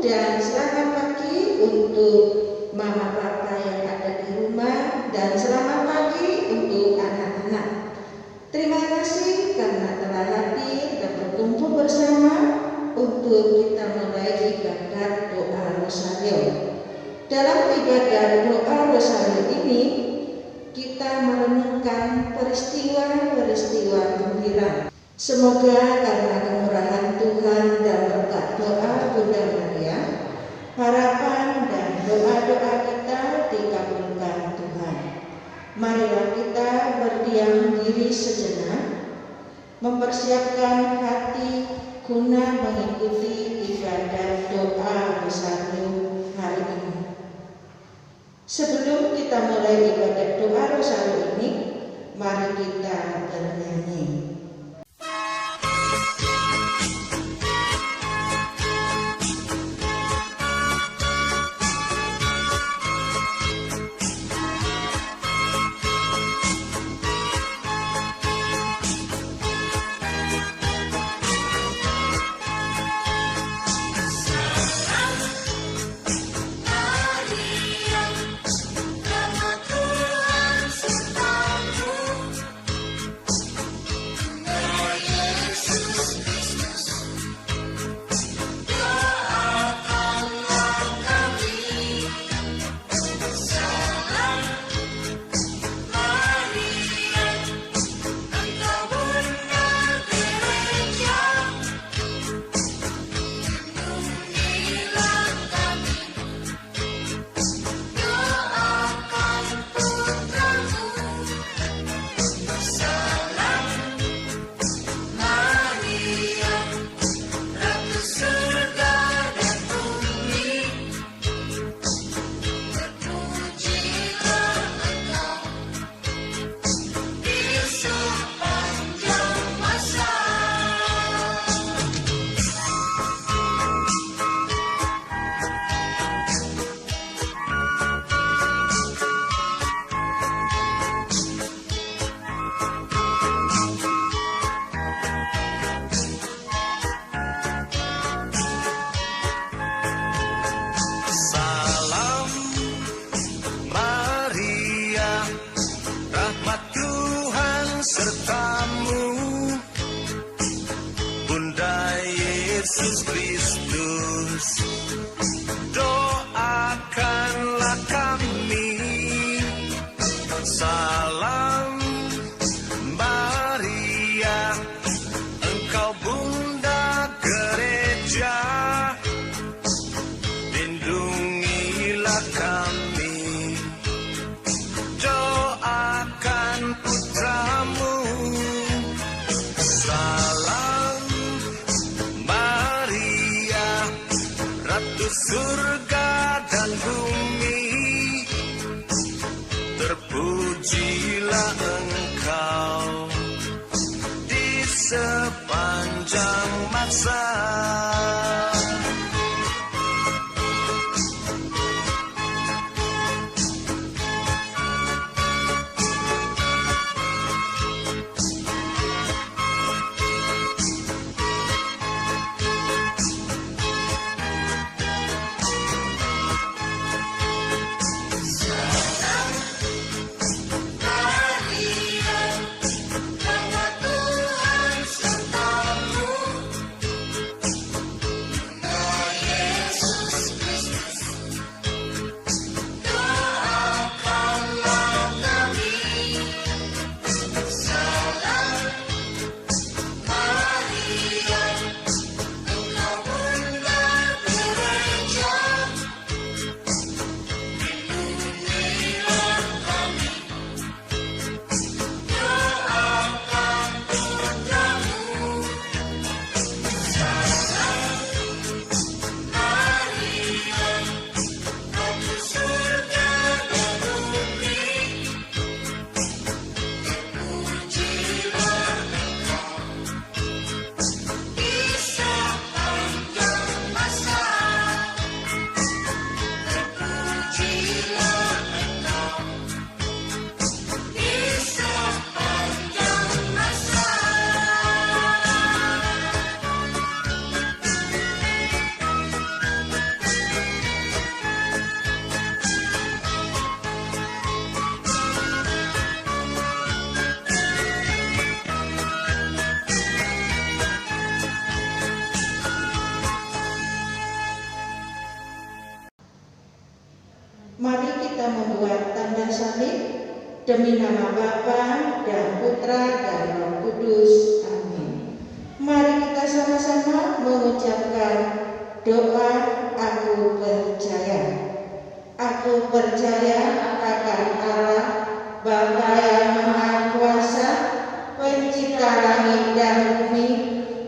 dan selamat pagi untuk mama papa yang ada di rumah, dan selamat pagi untuk anak-anak. Terima kasih karena telah hadir dan berkumpul bersama untuk kita mulai ibadah doa Rosario. Dalam ibadah doa Rosario ini, kita merenungkan peristiwa-peristiwa gembira. Semoga karena kemurahan Tuhan dan berkat doa Bunda Maria, harapan dan doa-doa kita dikabulkan Tuhan. Marilah kita berdiam diri sejenak, mempersiapkan hati guna mengikuti ibadah doa Rosario hari ini. Sebelum kita mulai ibadah doa Rosario ini, mari kita bernyanyi. Yesus Kristus, doakanlah kami. Salam Maria, Engkau Bunda Gereja, lindungilah kami. Doakan putramu. Salam Ratu surga dan bumi, terpujilah Engkau di sepanjang masa. Mari kita membuat tanda salib demi nama Bapa dan Putra dan Roh Kudus. Amin. Mari kita sama-sama mengucapkan doa aku percaya. Aku percaya akan Allah, Bapa yang Maha Kuasa, Pencipta langit dan bumi,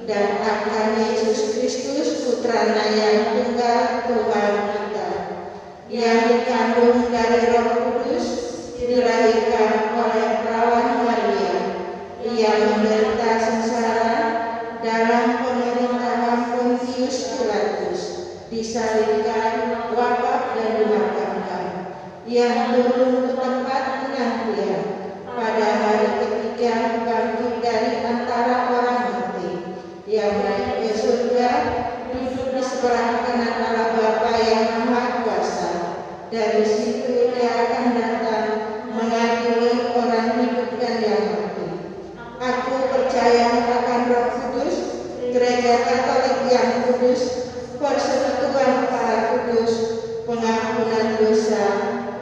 dan akan Yesus Kristus, Putranya yang tunggal, Tuhan kita, yang dikandung dari Roh Kudus, dilahirkan oleh perawan Maria, ia menderita sengsara dalam pemerintahan Pontius Pilatus, disalibkan, wafat dan dimakamkan, yang turun ke tempat penantian, pada hari ketiga bangkit dari antara orang mati, yang naik ke surga, duduk di sebelah kanan Allah Bapa yang Maha Kuasa. Dari situ dia akan datang mengadili orang hidup dan yang mati. Aku percaya akan Roh Kudus, Gereja Katolik yang kudus, persekutuan para kudus, pengampunan dosa,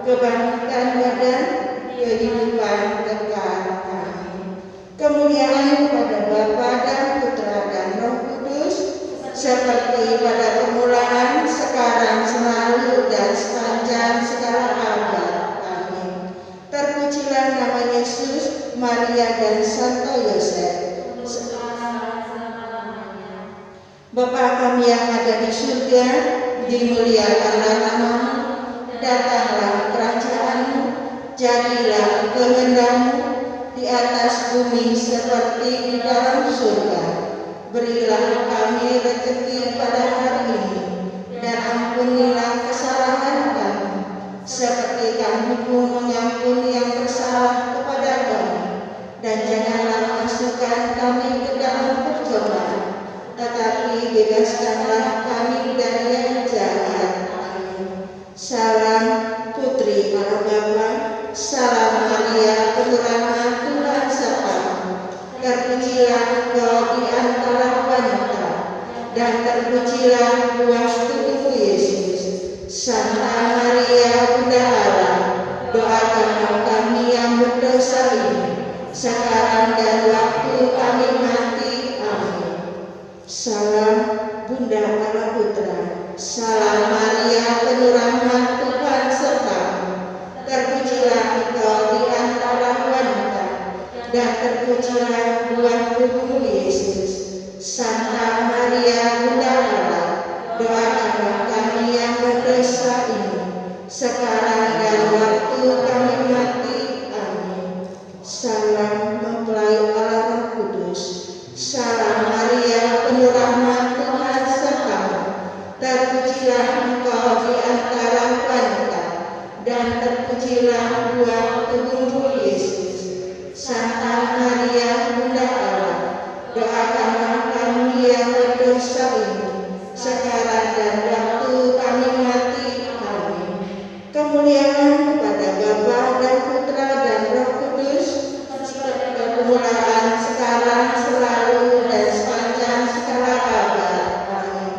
kebangkitan badan, kehidupan kekal. Amin. Kemuliaan kepada Bapa dan Putra dan Roh Kudus, seperti pada permulaan, sekarang, selalu, dan sepanjang segala abad. Amin. Terpujilah nama Yesus, Maria, dan Santo Yosef. Bapa kami yang ada di surga, dimuliakanlah namamu, datanglah kerajaan-mu, jadilah kehendak-mu di atas bumi seperti di dalam surga. Berilah kami rezeki pada hari ini, dan ampunilah kesalahan kami, seperti kami pun mengampuni yang bersalah kepada kami. Dan janganlah masukkan kami ke dalam percobaan, tetapi bebaskanlah kami dari yang jahat. Amin. Salam Putri Allah Bapa, salam Maria, penuh rahmat Tuhan sertamu. Terpujilah engkau di antara wanita, dan terpujilah buah tubuhmu Yesus. Santa Maria, Bunda Allah, doakanlah kami yang berdosa ini, sekarang dan waktu kami mati. Amin. Salam Bunda Allah Putra, salam Maria, penuh rahmat Tuhan sertamu. Terpujilah engkau di antara wanita, dan terpujilah buah tubuhmu Yesus. Santa Maria, Bunda Allah, doakanlah kami yang berdosa ini, sekarang dan waktu kami mati. Amin. Salam mempelai Allah Roh Kudus, salam Maria, penuh rahmat Tuhan sertamu. Terpujilah engkau di antara wanita, dan terpujilah buah tubuhmu Yesus. Santa Maria, Bunda Allah, doakanlah kami yang berdosa ini, sekarang dan waktu kami mati. Amin. Kemuliaan kepada Bapa dan Putra dan Roh Kudus, seperti permulaan, sekarang, selalu, dan sepanjang segala abad. Amin.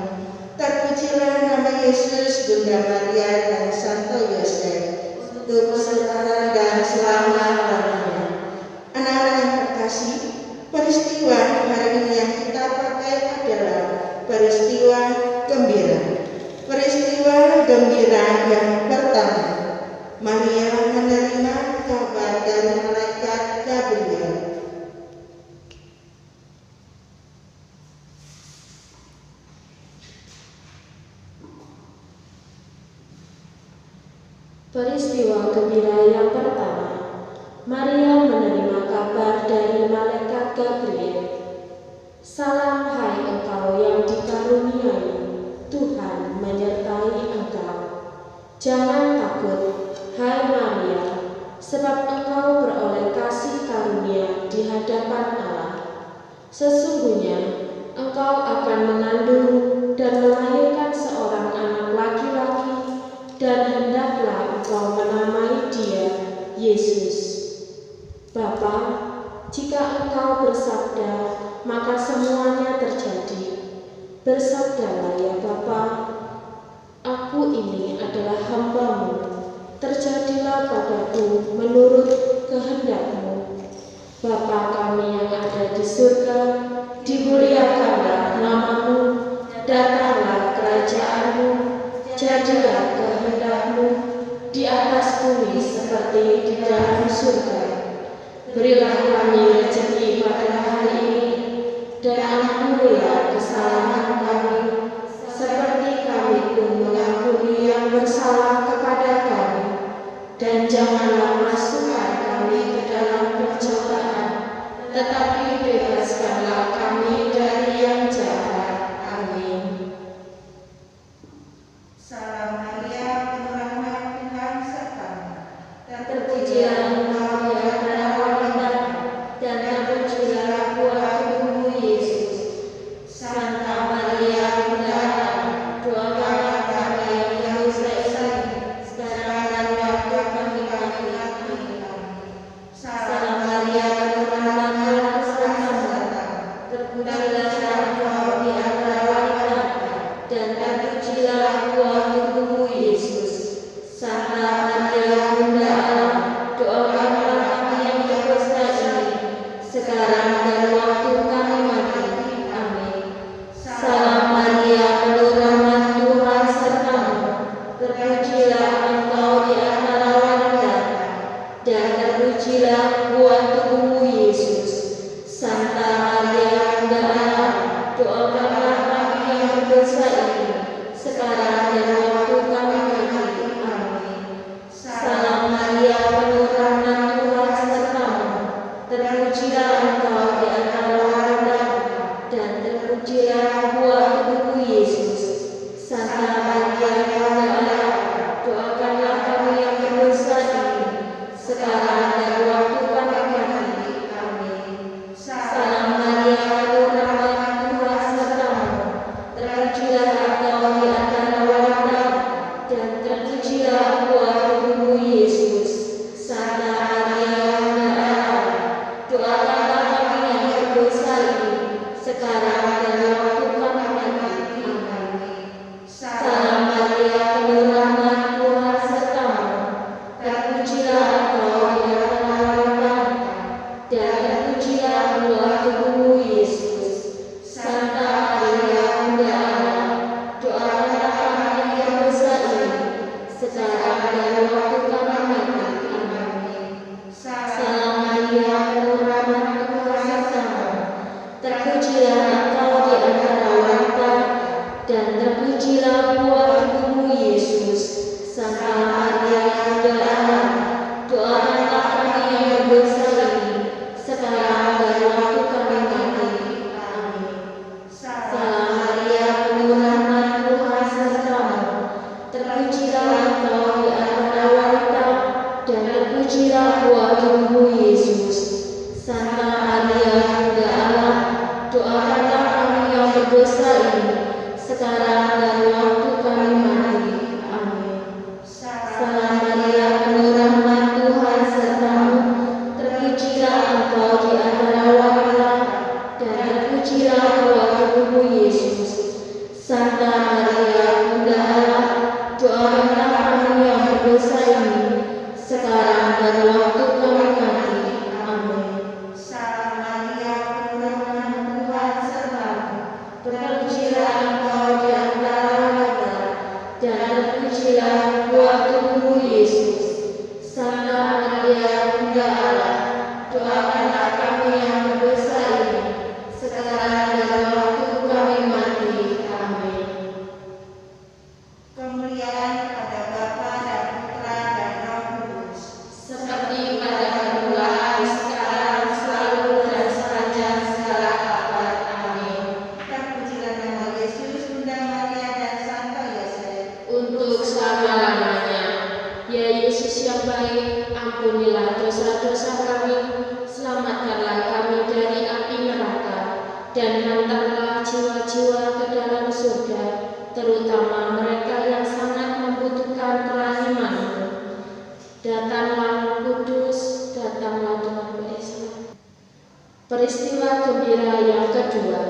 Terpujilah nama Yesus, Bunda Maria, dan Santo Yosef, untuk sekarang dan selama-lamanya. Anak-anak yang terkasih, peristiwa hari ini yang kita pakai adalah peristiwa gembira. Peristiwa gembira yang pertama, Maria menerima kabar dari malaikat Gabriel. Peristiwa gembira yang pertama, Maria menerima kabar dari malaikat Gabriel. Salam hai engkau yang dikaruniai, Tuhan menyertai engkau. Jangan takut, hai Maria, sebab engkau beroleh kasih karunia di hadapan Allah. Sesungguhnya engkau akan mengandung dan melahirkan seorang anak laki-laki, dan hendaklah engkau menamai dia Yesus. Bapa, jika engkau bersabda, maka semuanya terjadi. Bersabdalah ya Bapa, aku ini adalah hamba-Mu, terjadilah padaku menurut kehendak-Mu. Bapa kami yang ada di surga, dimuliakanlah nama-Mu, datanglah kerajaan-Mu, jadilah kehendak-Mu di atas bumi seperti di dalam surga. Berilah kami rezeki pada hari ini, dan ampunilah kesalahan kami, seperti kami pun mengampuni yang bersalah kepada kami. Dan janganlah masukkan kami ke dalam pencobaan, tetapi bebaskanlah kami dari yang jahat. Amin. Salam Maria, penuh rahmat, Tuhan sertamu. Terpujilah Engkau di antara wanita, dan terpujilah buah tubuhmu Yesus. Santa Maria, Bunda Allah, doakanlah kami yang berdosa ini, sekarang dan waktu kami mati. Amin. Salam Maria, penuh rahmat, Tuhan sertamu. Terpujilah Engkau di antara wanita, dan terpujilah buah tubuhmu Yesus. Santa Maria, Bunda Allah, doakanlah kami yang berdosa ini, sekarang dan waktu kami mati. Amin. Salam Maria, penuh rahmat, Tuhan sertamu. Terpujilah Engkau di antara wanita, dan terpujilah buah tubuhmu Yesus. Santa Maria, Bunda Allah, doakanlah kami yang berdosa ini, sekarang dan waktu kami mati. Amin. Salam Maria, penuh rahmat, Tuhan sertamu. Terpujilah Engkau di antara wanita, dan terpujilah buah tubuhmu Yesus. Santa Maria, Bunda Allah, doakanlah kami yang berdosa ini, sekarang dan waktu kami mati. Amin. Salam Maria, penuh rahmat, Tuhan sertamu. Terpujilah Engkau di antara wanita, dan terpujilah buah tubuhmu Yesus. Santa Maria, Bunda Allah, doakanlah kami yang berdosa ini, sekarang dan waktu kami mati. Amin. Salam Maria, penuh rahmat, Tuhan sertamu. Terpujilah Engkau di antara wanita, dan terpujilah buah tubuhmu Yesus. Santa Maria, Bunda Allah, doakanlah kami yang berdosa ini, sekarang dan waktu kami mati. Amin. Salam Maria, penuh rahmat, Tuhan sertamu. Terpujilah Engkau di antara wanita, dan terpujilah buah tubuhmu Yesus. Santa Maria, Bunda Allah, doakanlah kami yang berdosa ini, sekarang dan waktu kami mati. Amin. Salam Maria, penuh rahmat, Tuhan sertamu. Terpujilah Engkau di antara wanita, dan terpujilah buah tubuhmu Yesus. Santa Maria, Bunda Allah, doakanlah kami yang berdosa ini, sekarang dan waktu kami mati. Amin. Salam Maria, penuh rahmat, Tuhan sertamu. Terpujilah Engkau di antara wanita, dan terpujilah buah tubuhmu Yesus. Santa Maria, Bunda Allah, doakanlah kami yang berdosa ini, sekarang dan waktu kami mati. Amin. Salam Maria, penuh rahmat, Tuhan sertamu. Terpujilah Engkau di antara wanita, dan terpujilah buah tubuhmu Yesus. Santa Maria, Bunda Allah, doakanlah kami yang berdosa ini, sekarang dan waktu kami mati. Amin. Kemuliaan kepada Bapa dan Putra dan Roh Kudus. Seperti pada permulaan, sekarang, selalu, dan sepanjang segala abad. Amin. Terpujilah nama Yesus, Bunda Maria dan Santo Yosef. Untuk selama-lamanya. Ya Yesus yang baik, ampunilah dosa-dosa kami, selamatkanlah kami dari api neraka, dan hantarlah jiwa-jiwa ke dalam surga, terutama mereka yang sangat membutuhkan kerahiman-Mu. Datanglah Roh Kudus, datanglah dengan Islam. Peristiwa gembira yang kedua,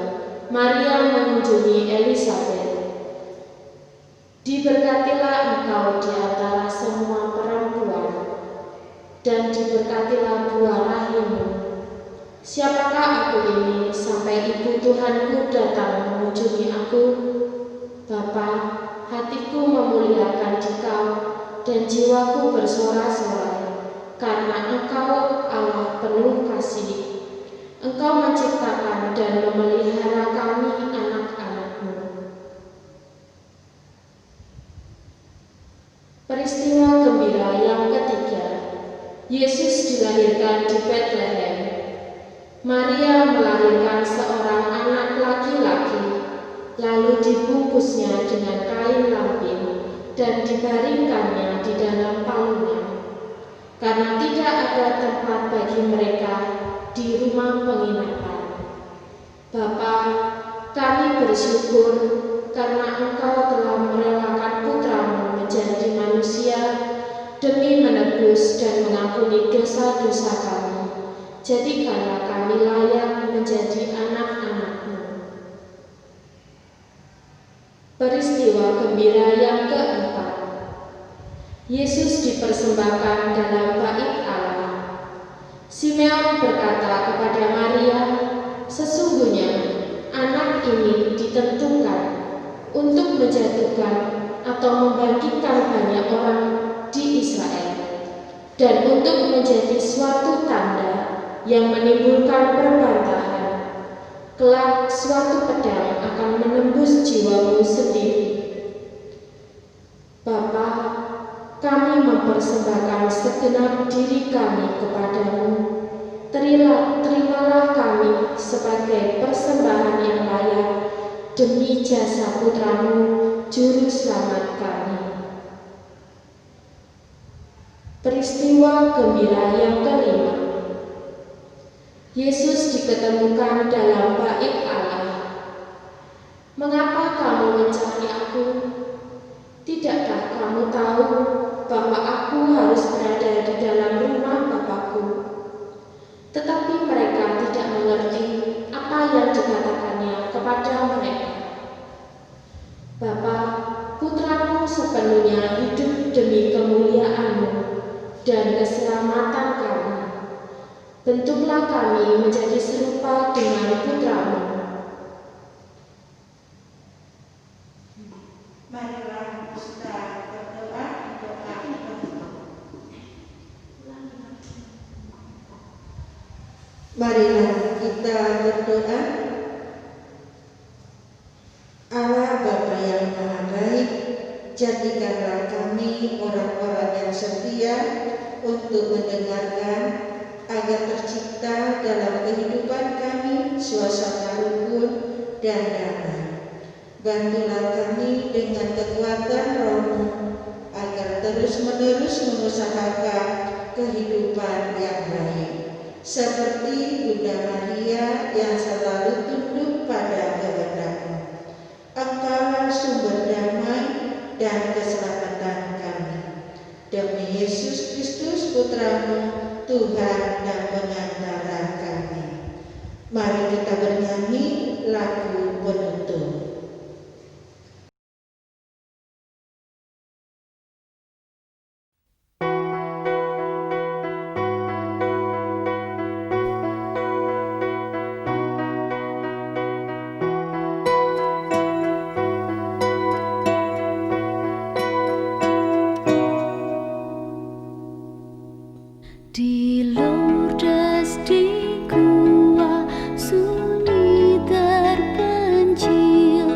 Maria mengunjungi Elisabet. Diberkatilah engkau engkau di antara semua perempuan, dan diberkatilah buah rahimmu. Siapakah aku ini sampai ibu Tuhanku datang mengunjungi aku? Bapa, hatiku memuliakan Dikau, dan jiwaku bersorak-sorai, karena Engkau Allah penuh kasih. Engkau menciptakan dan memelihara kami anak-anak-Mu. Peristiwa gembira yang ketiga, Yesus dilahirkan di Bethlehem. Maria melahirkan seorang anak laki-laki, lalu dibungkusnya dengan kain lampin dan dibaringkannya di dalam palungan, karena tidak ada tempat bagi mereka di rumah penginapan. Bapa, kami bersyukur karena Engkau telah merelakan Putramu menjadi manusia demi menebus dan mengampuni dosa-dosa kami. Jadikanlah kami layak menjadi anak-anak-Mu. Peristiwa gembira yang keempat, Yesus dipersembahkan dalam bait Allah. Simeon berkata kepada Maria, "Sesungguhnya anak ini ditentukan untuk menjatuhkan atau membangkitkan banyak orang di Israel, dan untuk menjadi suatu tanda yang menimbulkan perbantahan. Kelak suatu pedang akan menembus jiwamu sendiri." Bapa, kami mempersembahkan segenap diri kami kepadamu. Terimalah kami sebagai persembahan yang layak demi jasa Putramu, Juru Selamat kami. Peristiwa gembira yang kelima, Yesus diketemukan dalam bait Allah. "Mengapa kamu mencari aku? Tidakkah kamu tahu bahwa aku harus berada di dalam rumah Bapakku?" Tetapi mereka tidak mengerti apa yang dikatakannya kepada mereka. "Bapa, Putramu sepenuhnya hidup demi kemuliaan-Mu dan keselamatan kami. Bentuklah kami menjadi serupa dengan Putramu." Marilah kita berdoa untuk Marilah kita berdoa. Allah Bapa yang Maha Baik, jadikanlah kami orang-orang yang setia untuk mendengarkan, agar tercipta dalam kehidupan kami suasana rukun dan damai. Bantulah kami dengan kekuatan Roh-Mu, agar terus-menerus mengusahakan kehidupan yang baik, seperti Bunda Maria yang selalu tunduk pada kehendak-Mu. Engkaulah sumber damai dan keselamatan kami. Demi Yesus Kristus Putra-Mu, Tuhan dan pengantara kami. Mari kita bernyanyi lagu penutup. Di Lourdes di gua sunyi terpencil,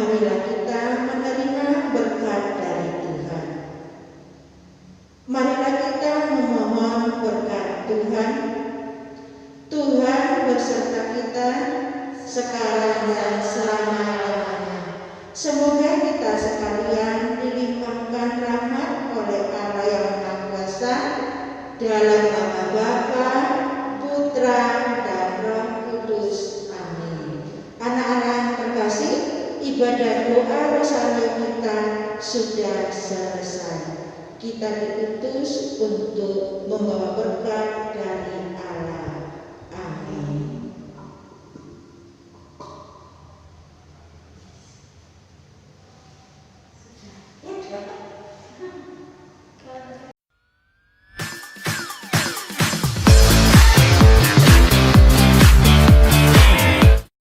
marilah kita menerima berkat dari Tuhan. Marilah kita memohon berkat Tuhan. Tuhan berserta kita sekarang dan selama-lamanya. Semoga kita sekalian dilimpahkan rahmat oleh Allah yang Maha Kuasa dalam nama Bapa, Putra, dan Roh Kudus. Amin. Anak-anak terkasih, ibadah doa Rosalia kita sudah selesai. Kita diutus untuk membawa berkat dari Allah. Amin.